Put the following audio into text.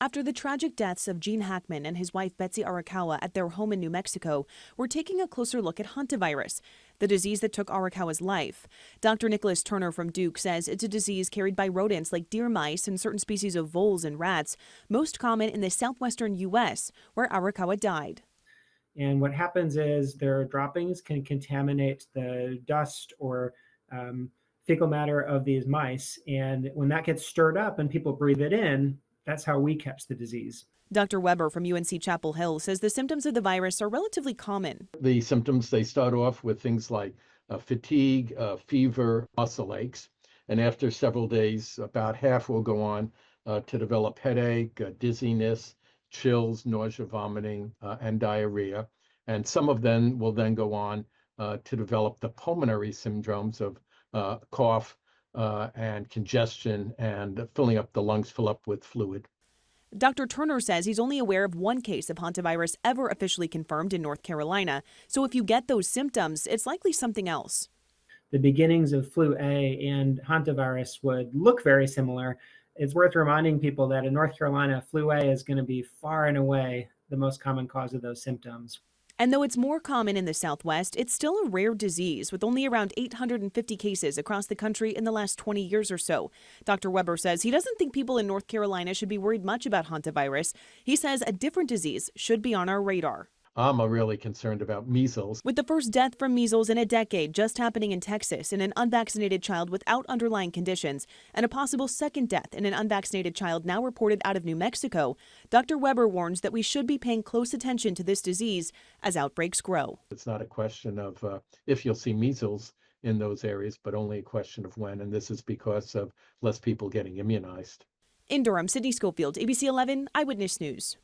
After the tragic deaths of Gene Hackman and his wife Betsy Arakawa at their home in New Mexico, we're taking a closer look at hantavirus, the disease that took Arakawa's life. Dr. Nicholas Turner from Duke says it's a disease carried by rodents like deer mice and certain species of voles and rats, most common in the southwestern U.S., where Arakawa died. And what happens is their droppings can contaminate the dust or fecal matter of these mice. And when that gets stirred up and people breathe it in, that's how we catch the disease. Dr. Weber from UNC Chapel Hill says the symptoms of the virus are relatively common. The symptoms, they start off with things like fatigue, fever, muscle aches. And after several days, about half will go on to develop headache, dizziness, chills, nausea, vomiting, and diarrhea. And some of them will then go on to develop the pulmonary syndromes of cough and congestion and filling up the lungs, fill up with fluid. Dr. Turner says he's only aware of one case of hantavirus ever officially confirmed in North Carolina. So if you get those symptoms, it's likely something else. The beginnings of flu A and hantavirus would look very similar. It's worth reminding people that in North Carolina, flu A is going to be far and away the most common cause of those symptoms. And though it's more common in the Southwest, it's still a rare disease with only around 850 cases across the country in the last 20 years or so. Dr. Weber says he doesn't think people in North Carolina should be worried much about hantavirus. He says a different disease should be on our radar. I'm really concerned about measles. With the first death from measles in a decade just happening in Texas in an unvaccinated child without underlying conditions, and a possible second death in an unvaccinated child now reported out of New Mexico, Dr. Weber warns that we should be paying close attention to this disease as outbreaks grow. It's not a question of if you'll see measles in those areas, but only a question of when. And this is because of less people getting immunized. In Durham, Sydney Schofield, ABC 11 Eyewitness News.